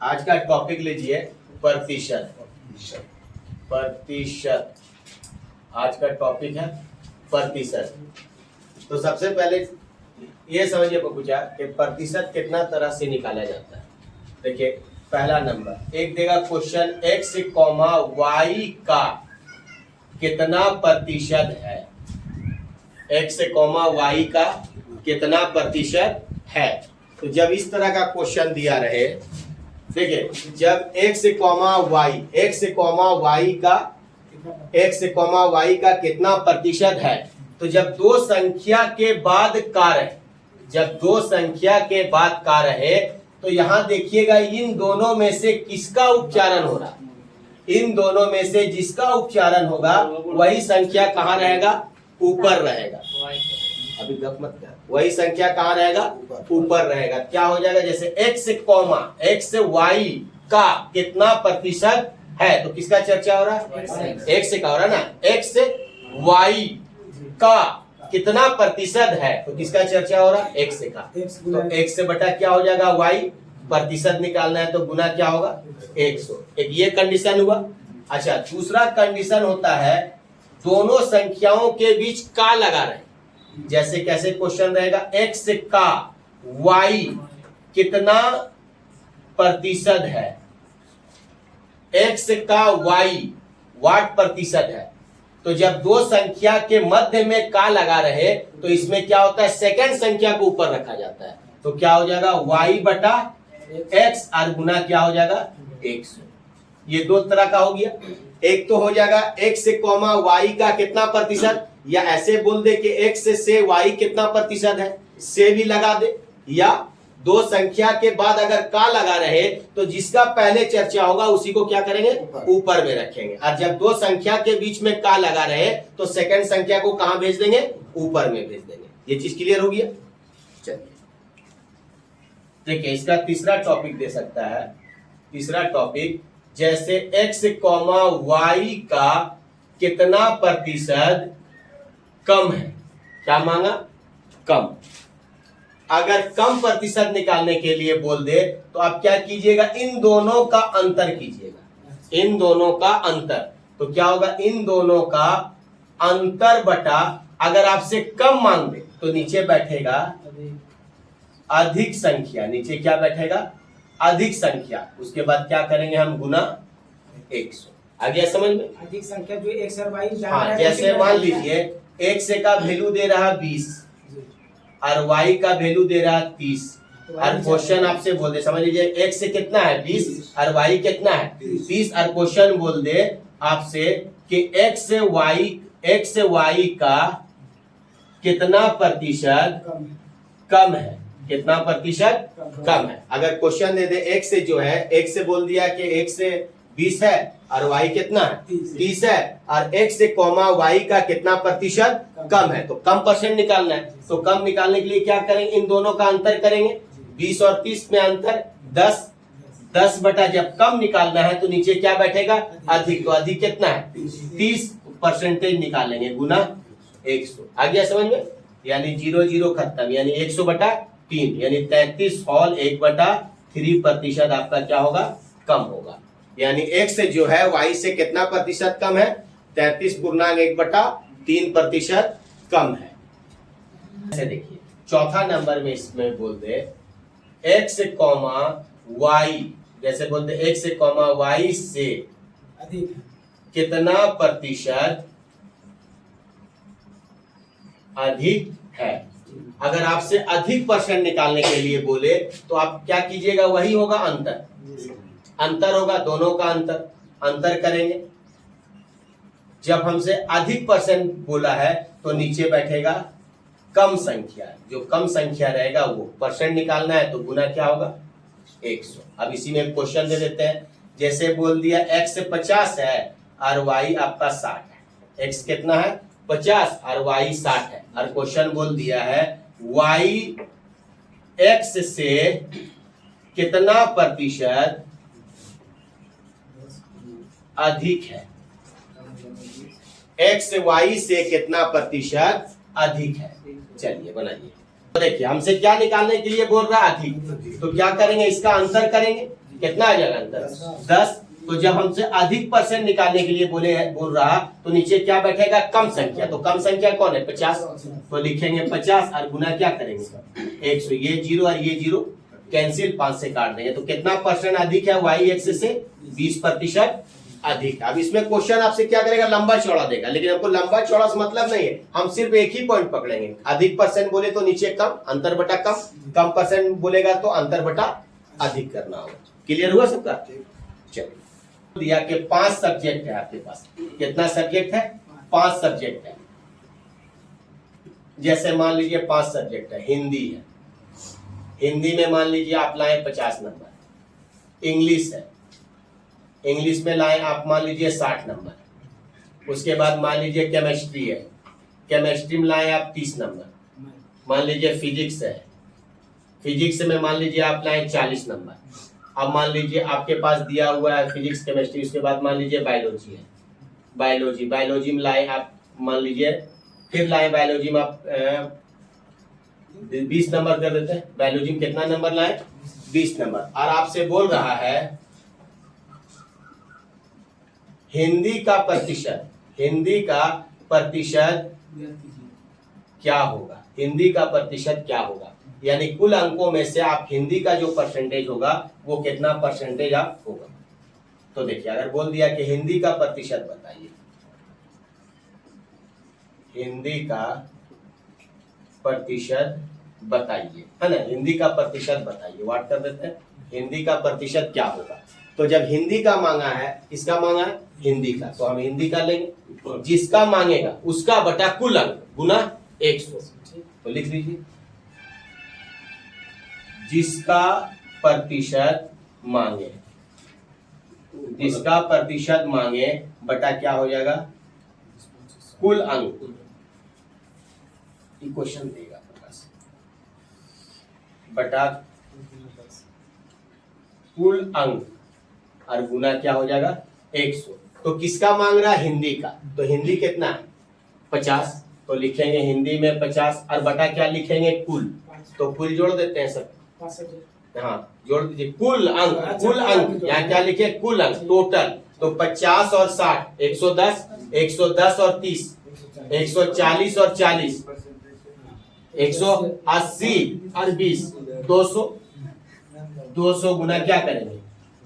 आज का टॉपिक लीजिए प्रतिशत। प्रतिशत आज का टॉपिक है प्रतिशत। तो सबसे पहले ये समझिए पूछा कि प्रतिशत कितना तरह से निकाला जाता है। देखिए पहला नंबर एक देगा क्वेश्चन x, y का कितना प्रतिशत है। x, y का कितना प्रतिशत है। तो जब इस तरह का क्वेश्चन दिया रहे, देखिए जब x, y का कितना प्रतिशत है, तो जब दो संख्या के बाद कार्य है तो यहां देखिएगा इन दोनों में से किसका उच्चारण हो रहा। इन दोनों में से जिसका उच्चारण होगा वही संख्या कहां रहेगा, ऊपर रहेगा। अभी गप मत कर, वही संख्या कहां रहेगा, ऊपर रहेगा। क्या हो जाएगा, जैसे x, y का कितना प्रतिशत है, तो किसका चर्चा हो रहा है, x का हो रहा है ना। x, y का कितना प्रतिशत है, तो किसका चर्चा हो रहा है, x का। तो x से बटा क्या हो जाएगा, y। प्रतिशत निकालना है तो गुना क्या होगा, 100। एक ये कंडीशन हुआ। अच्छा, दूसरा कंडीशन होता है दोनों संख्याओं के बीच का लगा रहे। जैसे कैसे क्वेश्चन रहेगा, x का y कितना प्रतिशत है। x का y वाट प्रतिशत है। तो जब दो संख्या के मध्य में का लगा रहे तो इसमें क्या होता है, सेकंड संख्या को ऊपर रखा जाता है। तो क्या हो जाएगा, y बटा x और गुना क्या हो जाएगा, 100। ये दो तरह का हो गया। एक तो हो जाएगा x, y का कितना प्रतिशत, या ऐसे बोल दे कि x से y कितना प्रतिशत है, से भी लगा दे। या दो संख्या के बाद अगर का लगा रहे तो जिसका पहले चर्चा होगा उसी को क्या करेंगे, ऊपर में रखेंगे। और जब दो संख्या के बीच में का लगा रहे तो सेकंड संख्या को कहां भेज देंगे, ऊपर में भेज देंगे। ये चीज क्लियर हो गया। चलिए देखिए इसका तीसरा टॉपिक दे सकता है। तीसरा टॉपिक जैसे x, y का कितना प्रतिशत कम है। क्या मांगा, कम। अगर कम प्रतिशत निकालने के लिए बोल दे तो आप क्या कीजिएगा, इन दोनों का अंतर कीजिएगा। इन दोनों का अंतर तो क्या होगा, इन दोनों का अंतर बटा, अगर आपसे कम मांग दे तो नीचे बैठेगा अधिक संख्या। नीचे क्या बैठेगा, अधिक संख्या। उसके बाद क्या करेंगे हम, गुना 100। आ गया समझ में। अधिक संख्या जो x और y हाँ, जैसे मान लीजिए x का वैल्यू दे रहा 20 और y का वैल्यू दे रहा 30 और क्वेश्चन आपसे बोल दे, समझ लीजिए x कितना है 20 और y कितना है 30 और क्वेश्चन बोल दे आपसे कि x, y का कितना प्रतिशत कम है। कितना प्रतिशत कम है। अगर क्वेश्चन दे दे x से जो है, x से बोल दिया कि x से 20 है और y कितना है 30 है, और x से y का कितना प्रतिशत कम है, तो कम परसेंट निकालना है। तो कम निकालने के लिए क्या करेंगे, इन दोनों का अंतर करेंगे। 20 और 30 में अंतर 10 बटा, जब कम निकालना है तो नीचे क्या बैठेगा, अधिक। तो अधिक कितना है 30% निकालेंगे, गुना 100। आ गया समझ में। यानी 0 खत्म, यानी 100 बटा 3, यानी 33/3% आपका क्या होगा, कम होगा। यानी x जो है y से कितना प्रतिशत कम है, 33/1/3% कम है। ऐसे देखिए चौथा नंबर में इसमें बोल दे x, y, जैसे बोलते x, y से अधिक कितना प्रतिशत अधिक है। अगर आपसे अधिक परसेंट निकालने के लिए बोले तो आप क्या कीजिएगा, वही होगा अंतर होगा, दोनों का अंतर करेंगे। जब हमसे अधिक परसेंट बोला है तो नीचे बैठेगा कम संख्या। जो कम संख्या रहेगा वो परसेंट निकालना है तो गुना क्या होगा, 100। अब इसी में क्वेश्चन दे देते हैं। जैसे बोल दिया x 50 है और y आपका 60 है। x कितना है 50 और y 60 है, और क्वेश्चन बोल दिया है y x से कितना प्रतिशत अधिक है। x y से कितना प्रतिशत अधिक है। चलिए बनाइए। देखिए हमसे क्या निकालने के लिए बोल रहा है, अधिक। तो क्या करेंगे, इसका अंतर करेंगे। कितना आ जाएगा अंतर? 10। तो जब हमसे अधिक परसेंट निकालने के लिए बोल रहा तो नीचे क्या बैठेगा? कम संख्या। तो कम संख्या कौन है? 50। तो लिखेंगे 50 और गुना क्या करेंगे? 100। ये 0 और ये 0 कैंसिल, 5 से काट देंगे। तो कितना परसेंट अधिक है? y एक्सिस से 20% अधिक। अब इसमें क्वेश्चन आपसे क्या करेगा? लंबा चौड़ा देगा, लेकिन हमको लंबा चौड़ा से मतलब नहीं है, हम सिर्फ एक ही पॉइंट पकड़ेंगे। अधिक परसेंट बोले तो नीचे कम, अंतर बटा कम, कम परसेंट बोलेगा तो अंतर बटा अधिक करना होगा। क्लियर हुआ सबका? चलिए, दिया कि 5 सब्जेक्ट है आपके पास। कितना सब्जेक्ट है? 5 सब्जेक्ट है। जैसे मान लीजिए 5 सब्जेक्ट है। हिंदी है, हिंदी में मान लीजिए आप लाए 50 नंबर। इंग्लिश है, इंग्लिश में लाए आप मान लीजिए 60 नंबर। उसके बाद मान लीजिए केमिस्ट्री है, केमिस्ट्री में लाए आप 30 नंबर। मान लीजिए फिजिक्स है, फिजिक्स में मान लीजिए आप लाए 40 नंबर। अब मान लीजिए आपके पास दिया हुआ है फिजिक्स केमिस्ट्री, उसके बाद मान लीजिए बायोलॉजी है, बायोलॉजी में लाए आप मान लीजिए, फिर लाए बायोलॉजी में आप 20 नंबर कर देते हैं। बायोलॉजी में कितना नंबर लाए? 20 नंबर। और आपसे बोल रहा है हिंदी का प्रतिशत, हिंदी का प्रतिशत क्या होगा? हिंदी का प्रतिशत क्या होगा? यानी कुल अंकों में से आप हिंदी का जो परसेंटेज होगा वो कितना परसेंटेज आप होगा? तो देखिए, अगर बोल दिया कि हिंदी का प्रतिशत बताइए, हिंदी का प्रतिशत बताइए, है ना, हिंदी का प्रतिशत बताइए, वाट कर देते हैं, हिंदी का प्रतिशत क्या होगा? तो जब हिंदी का मांगा है, किसका मांगा है? हिंदी का, तो हम हिंदी का लेंगे, जिसका मांगेगा उसका बटा कुल अंक गुना 100। तो लिख लीजिए, जिसका प्रतिशत मांगे, जिसका प्रतिशत मांगे बटा क्या हो जाएगा? कुल अंक। क्वेश्चन देगा बटा कुल अंक और गुना क्या हो जाएगा? 100। तो किसका मांग रहा है? हिंदी का। तो हिंदी कितना है? 50। तो लिखेंगे हिंदी में 50 और बटा क्या लिखेंगे? कुल। तो कुल जोड़ देते हैं सब, हाँ जोड़ दीजिए। कुल अंक, कुल अंक यहाँ क्या लिखे? कुल अंक, टोटल। तो 50 और 60 110, 110 और 30 140 और 40 180 और 20 200। 200 गुना क्या करेंगे?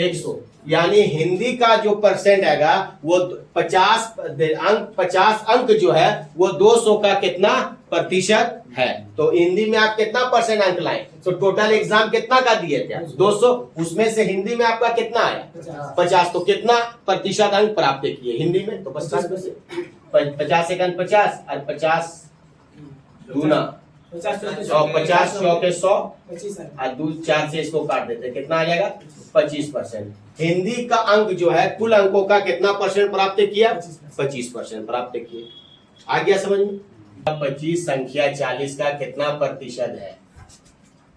100। यानी हिंदी का जो परसेंट आएगा वो 50 अंक जो है वो 200 का कितना प्रतिशत है? तो हिंदी में आप कितना परसेंट अंक लाए? तो टोटल एग्जाम कितना का दिए थे? 200। उसमें से हिंदी में आपका कितना आया? 50। तो कितना प्रतिशत अंक प्राप्त किए हिंदी में? तो 50 में से 50 सेकंड 50 और 50 दूना 50 चौके 100 और 2 4 से इसको काट देते, कितना आ जाएगा? 25%। हिंदी का अंक जो है कुल अंकों का कितना परसेंट प्राप्त किया? 25% प्राप्त किए। आ गया समझ में? 25 संख्या 40 का कितना प्रतिशत है?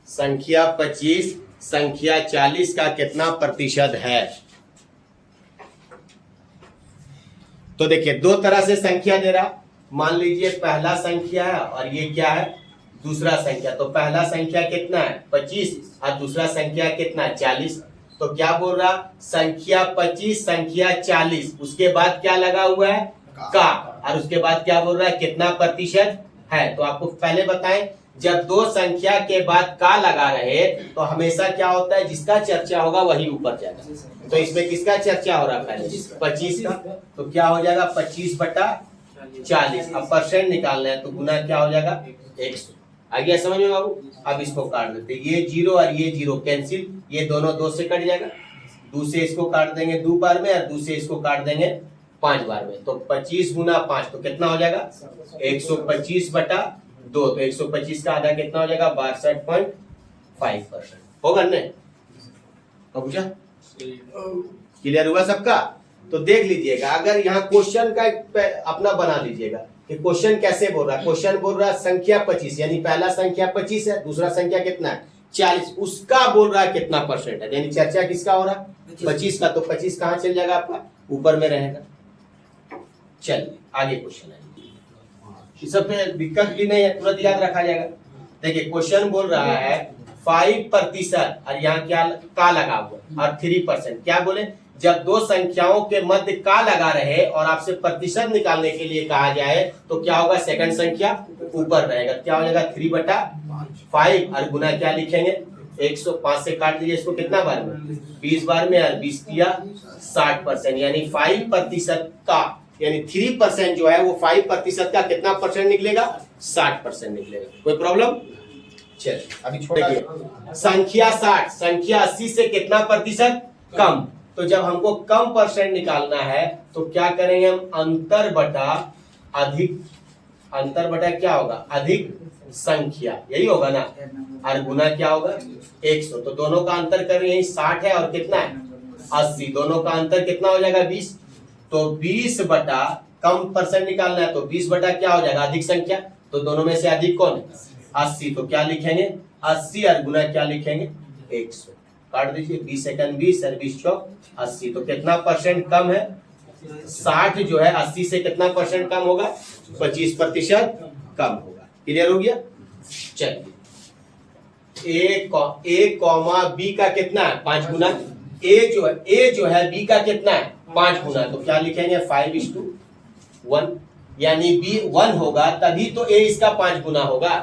संख्या 25 संख्या 40 का कितना प्रतिशत है? तो देखिए, दो तरह से संख्या दे रहा। मान लीजिए पहला संख्या है और ये क्या है? दूसरा संख्या। तो पहला संख्या कितना है? 25 और दूसरा संख्या कितना है? 40। तो क्या बोल रहा? संख्या 25 संख्या 40, उसके बाद क्या लगा हुआ है? का। और उसके बाद क्या बोल रहा है? कितना प्रतिशत है? तो आपको पहले बताएं, जब दो संख्या के बाद का लगा रहे तो हमेशा क्या होता है? जिसका चर्चा होगा वही ऊपर जाएगा। तो इसमें किसका चर्चा हो रहा है? पहले 25 का। तो क्या हो जाएगा? 25 बटा 40। अब परसेंट निकालना है तो गुना क्या हो जाएगा? 100। आ गया समझ में बाबू? अब इसको काट देते, ये 0 और ये 0 कैंसिल, ये दोनों 2 से कट जाएगा। 2 से इसको काट देंगे 2 बार में और 2 से इसको काट देंगे 5 बार में। तो 25 गुना 5 तो कितना हो जाएगा? 125 बटा 2। तो 125 का आधा कितना हो जाएगा? 62.5% होगा ना? पूछा? क्लियर हुआ सबका? तो देख लीजिएगा, अगर यहाँ क्वेश्चन का अपना बना लीजिएगा कि क्वेश्चन कैसे बोल रहा है। क्वेश्चन बोल रहा है संख्या 25, यानी पहला संख्या 25 है, दूसरा संख्या कितना है? 40। उसका बोल रहा है कितना परसेंट है, यानी चर्चा किसका हो रहा है? 25 का। तो 25 कहाँ चल जाएगा आपका? ऊपर में रहेगा। चलिए आगे क्वेश्चन है। इस सब पे दिक्कत भी नहीं है, तुरंत याद रखा जाएगा। देखिए क्वेश्चन बोल रहा है 5% और यहाँ क्या का लगा हुआ और 3%। क्या बोले, जब दो संख्याओं के मध्य का लगा रहे और आपसे प्रतिशत निकालने के लिए कहा जाए तो क्या होगा, सेकंड संख्या ऊपर रहेगा। क्या हो जाएगा 3/5 और गुना क्या लिखेंगे 105 से काट दीजिए इसको, कितना बार में 20 बार में, और 20 किया 60%, यानी 5% का, यानी 3% जो है वो 5% का कितना परसेंट निकलेगा, 60% निकलेगा। कोई प्रॉब्लम? चलिए अभी छोड़िए। संख्या 60, संख्या 80 से कितना प्रतिशत कम। तो जब हमको कम परसेंट निकालना है तो क्या करेंगे हम, अंतर बटा अधिक, अंतर बटा क्या होगा, अधिक संख्या, यही होगा ना, और गुना क्या होगा 100। तो दोनों का अंतर कर यही 60 है और कितना है 80, दोनों का अंतर कितना हो जाएगा 20। तो 20 बटा, कम परसेंट निकालना है तो 20 बटा क्या हो जाएगा, अधिक संख्या। तो दोनों में से अधिक कौन है, 80। तो क्या लिखेंगे 80 और गुना क्या लिखेंगे 100। काट दीजिए, 20 सेकंड 20 और 20 चौक 80। तो कितना परसेंट कम है, 60 जो है 80 से कितना परसेंट कम होगा, 25% कम होगा। क्लियर हो गया? चलिए ए कॉमा बी का कितना है 5 गुना, ए जो है बी का कितना है 5 गुना। तो क्या लिखेंगे 5:1, यानी बी 1 होगा तभी तो ए इसका 5 गुना होगा।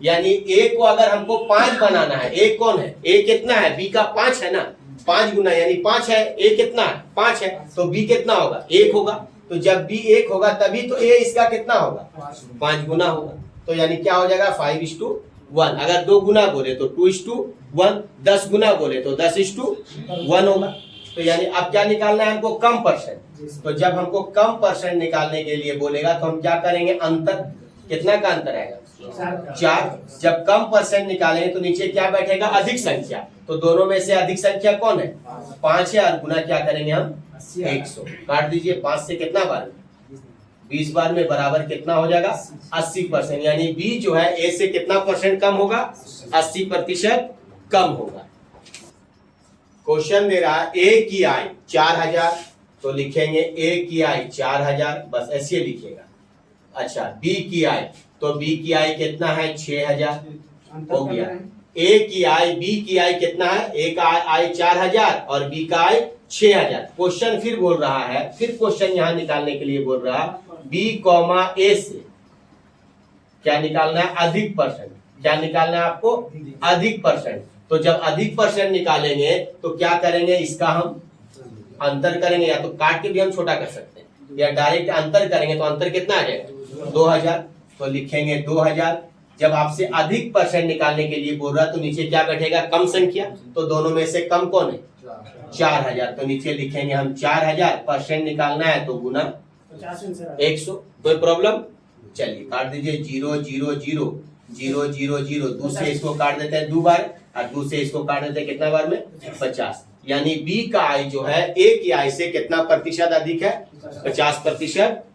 यानी ए को अगर हमको 5 बनाना है, ए कौन है, ए कितना है, बी का 5 है ना, 5 गुना यानी 5 है, ए कितना है 5 है, तो बी कितना होगा 1 होगा। तो जब बी 1 होगा तभी तो ए इसका कितना होगा 5 गुना होगा। तो यानी क्या हो जाएगा 5:1। अगर 2 गुना बोले तो 2:1, 10 गुना बोले तो 10:1 होगा। तो यानी अब क्या निकालना है हमको, कम परसेंट। तो जब हमको कम परसेंट निकालने के लिए बोलेगा तो हम क्या करेंगे, अंतर, कितना का अंतर आएगा 4। जब कम परसेंट निकालेंगे तो नीचे क्या बैठेगा, अधिक संख्या। तो दोनों में से अधिक संख्या कौन है 5 है, और गुना क्या करेंगे हम 100। काट दीजिए, 5 से कितना बार 20 बार में, बराबर कितना हो जाएगा 80%। यानी बी जो है ए से कितना परसेंट कम होगा, 80% कम होगा। क्वेश्चन दे रहा है ए की आय 4000, तो लिखेंगे ए की आय 4000, बस ऐसे लिखिएगा। अच्छा, बी की आय, तो बी की आय कितना है 6000, हो गया। ए की आय, बी की आय कितना है, ए का आय 4000 और बी का आय 6000। क्वेश्चन फिर बोल रहा है, फिर क्वेश्चन यहां निकालने के लिए बोल रहा है बी कॉमा ए से क्या निकालना है, अधिक परसेंट। क्या निकालना है आपको, अधिक परसेंट। तो जब अधिक परसेंट निकालेंगे तो क्या करेंगे, इसका हम अंतर करेंगे, या तो काट के भी हम छोटा कर सकते हैं, या डायरेक्ट अंतर करेंगे। तो अंतर कितना आ जाएगा 2000, तो लिखेंगे 2000। जब आपसे अधिक परसेंट निकालने के लिए बोल रहा है तो नीचे क्या बैठेगा, कम संख्या। तो दोनों में से कम कौन है 4000, तो नीचे लिखेंगे हम 4000। परसेंट निकालना है तो गुना 100। कोई प्रॉब्लम? चलिए काट दीजिए, 0 0 0 0 0 0, दूसरे इसको काट देते हैं 2 बार, और दूसरे इसको काट देते हैं कितना बार में 50। यानी बी का आय जो है ए की आय से कितना प्रतिशत अधिक है, 50%